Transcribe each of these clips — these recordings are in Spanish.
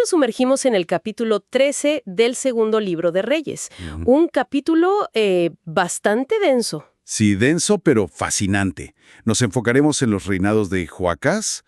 nos sumergimos en el capítulo 13 del segundo libro de Reyes. Un capítulo bastante denso. Sí, denso, pero fascinante. Nos enfocaremos en los reinados de Joacás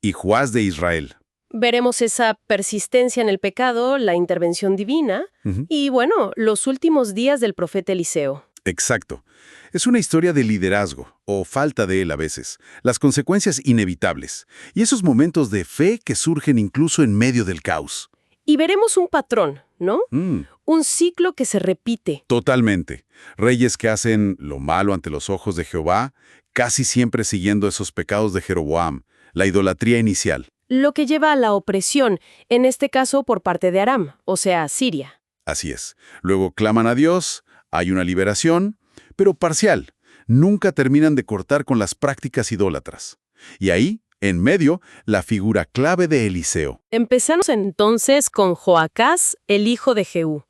y Joás de Israel. Veremos esa persistencia en el pecado, la intervención divina y, bueno, los últimos días del profeta Eliseo. Exacto. Es una historia de liderazgo, o falta de él a veces, las consecuencias inevitables, y esos momentos de fe que surgen incluso en medio del caos. Y veremos un patrón, ¿no? Un ciclo que se repite. Totalmente. Reyes que hacen lo malo ante los ojos de Jehová, casi siempre siguiendo esos pecados de Jeroboam, la idolatría inicial. Lo que lleva a la opresión, en este caso por parte de Aram, o sea, Siria. Así es. Luego claman a Dios, hay una liberación, pero parcial. Nunca terminan de cortar con las prácticas idólatras. Y ahí, en medio, la figura clave de Eliseo. Empezamos entonces con Joacás, el hijo de Jehú.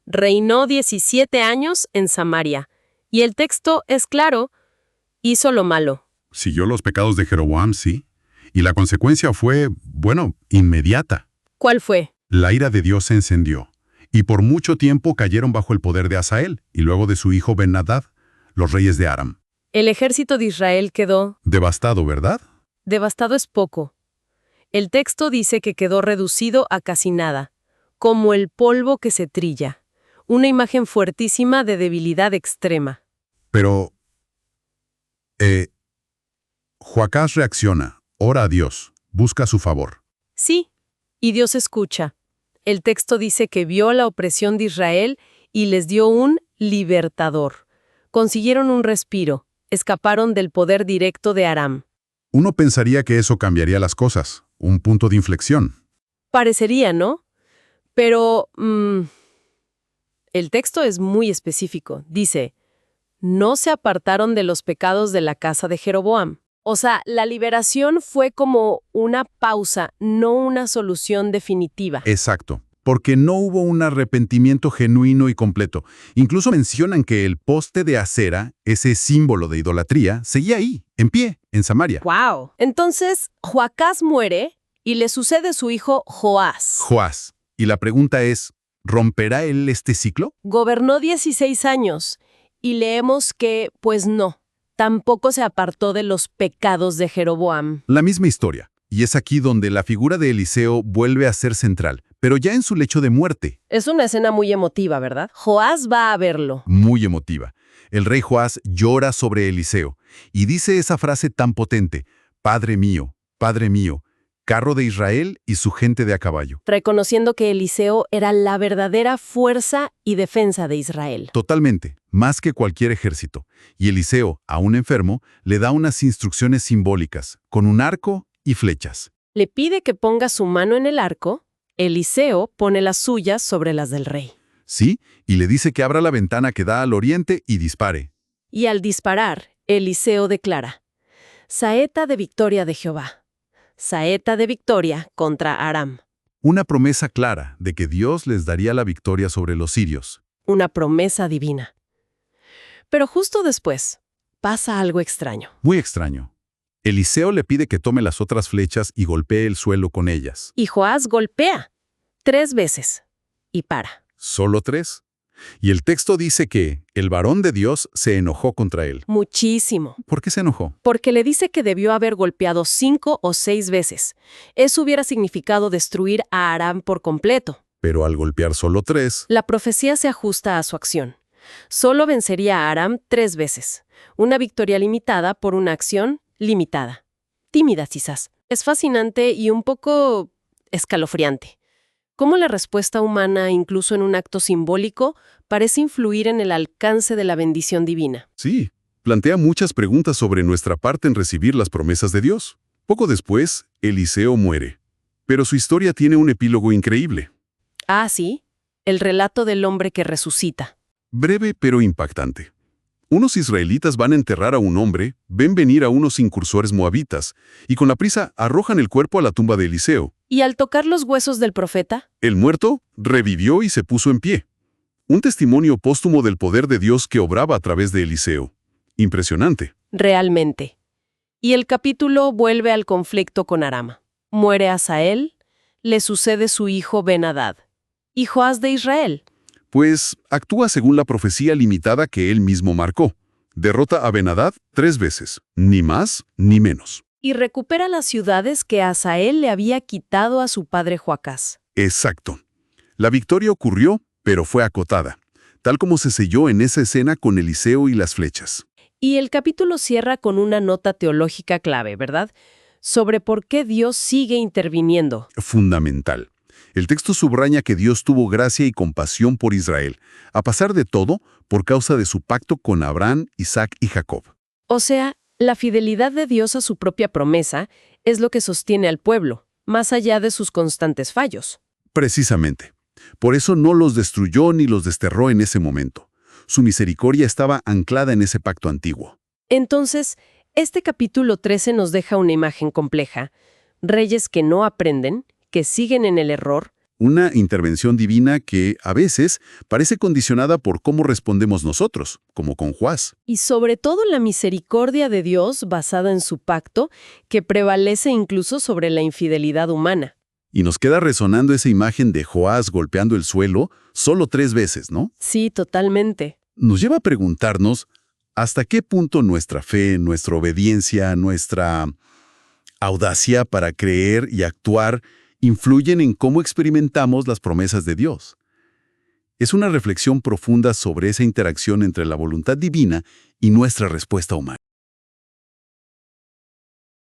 Reinó 17 años en Samaria. Y el texto es claro, hizo lo malo. Siguió los pecados de Jeroboam, sí. Y la consecuencia fue, inmediata. ¿Cuál fue? La ira de Dios se encendió. Y por mucho tiempo cayeron bajo el poder de Hazael y luego de su hijo Ben-Hadad, los reyes de Aram. El ejército de Israel quedó... Devastado, ¿verdad? Devastado es poco. El texto dice que quedó reducido a casi nada, como el polvo que se trilla. Una imagen fuertísima de debilidad extrema. Pero... Joacás reacciona, ora a Dios, busca su favor. Sí, y Dios escucha. El texto dice que vio la opresión de Israel y les dio un libertador. Consiguieron un respiro, escaparon del poder directo de Aram. Uno pensaría que eso cambiaría las cosas, un punto de inflexión. Parecería, ¿no? Pero el texto es muy específico. Dice, no se apartaron de los pecados de la casa de Jeroboam. O sea, la liberación fue como una pausa, no una solución definitiva. Exacto, porque no hubo un arrepentimiento genuino y completo. Incluso mencionan que el poste de acera, ese símbolo de idolatría, seguía ahí, en pie, en Samaria. ¡Wow! Entonces, Joacás muere y le sucede su hijo Joás. Joás. Y la pregunta es, ¿romperá él este ciclo? Gobernó 16 años y leemos que, pues no. Tampoco se apartó de los pecados de Jeroboam. La misma historia. Y es aquí donde la figura de Eliseo vuelve a ser central, pero ya en su lecho de muerte. Es una escena muy emotiva, ¿verdad? Joás va a verlo. Muy emotiva. El rey Joás llora sobre Eliseo y dice esa frase tan potente, Padre mío, carro de Israel y su gente de a caballo. Reconociendo que Eliseo era la verdadera fuerza y defensa de Israel. Totalmente, más que cualquier ejército. Y Eliseo, aún enfermo, le da unas instrucciones simbólicas, con un arco y flechas. Le pide que ponga su mano en el arco. Eliseo pone las suyas sobre las del rey. Sí, y le dice que abra la ventana que da al oriente y dispare. Y al disparar, Eliseo declara, saeta de victoria de Jehová. Saeta de victoria contra Aram. Una promesa clara de que Dios les daría la victoria sobre los sirios. Una promesa divina. Pero justo después, pasa algo extraño. Muy extraño. Eliseo le pide que tome las otras flechas y golpee el suelo con ellas. Y Joás golpea 3 veces y para. ¿Solo 3? Y el texto dice que el varón de Dios se enojó contra él. Muchísimo. ¿Por qué se enojó? Porque le dice que debió haber golpeado 5 o 6 veces. Eso hubiera significado destruir a Aram por completo. Pero al golpear solo 3... La profecía se ajusta a su acción. Solo vencería a Aram 3 veces. Una victoria limitada por una acción limitada. Tímida, quizás. Es fascinante y un poco escalofriante. Cómo la respuesta humana, incluso en un acto simbólico, parece influir en el alcance de la bendición divina. Sí, plantea muchas preguntas sobre nuestra parte en recibir las promesas de Dios. Poco después, Eliseo muere. Pero su historia tiene un epílogo increíble. Ah, sí, el relato del hombre que resucita. Breve pero impactante. Unos israelitas van a enterrar a un hombre, ven venir a unos incursores moabitas, y con la prisa arrojan el cuerpo a la tumba de Eliseo. ¿Y al tocar los huesos del profeta? El muerto revivió y se puso en pie. Un testimonio póstumo del poder de Dios que obraba a través de Eliseo. Impresionante. Realmente. Y el capítulo vuelve al conflicto con Aram. Muere Hazael, le sucede su hijo Ben-Hadad, y Joás de Israel. Pues actúa según la profecía limitada que él mismo marcó. Derrota a Ben-Hadad 3 veces, ni más ni menos. Y recupera las ciudades que Hazael le había quitado a su padre Joacás. Exacto. La victoria ocurrió, pero fue acotada, tal como se selló en esa escena con Eliseo y las flechas. Y el capítulo cierra con una nota teológica clave, ¿verdad? Sobre por qué Dios sigue interviniendo. Fundamental. El texto subraya que Dios tuvo gracia y compasión por Israel, a pesar de todo, por causa de su pacto con Abraham, Isaac y Jacob. O sea, la fidelidad de Dios a su propia promesa es lo que sostiene al pueblo, más allá de sus constantes fallos. Precisamente. Por eso no los destruyó ni los desterró en ese momento. Su misericordia estaba anclada en ese pacto antiguo. Entonces, este capítulo 13 nos deja una imagen compleja. Reyes que no aprenden, que siguen en el error. Una intervención divina que, a veces, parece condicionada por cómo respondemos nosotros, como con Joás. Y sobre todo la misericordia de Dios basada en su pacto, que prevalece incluso sobre la infidelidad humana. Y nos queda resonando esa imagen de Joás golpeando el suelo solo 3 veces, ¿no? Sí, totalmente. Nos lleva a preguntarnos hasta qué punto nuestra fe, nuestra obediencia, nuestra audacia para creer y actuar influyen en cómo experimentamos las promesas de Dios. Es una reflexión profunda sobre esa interacción entre la voluntad divina y nuestra respuesta humana.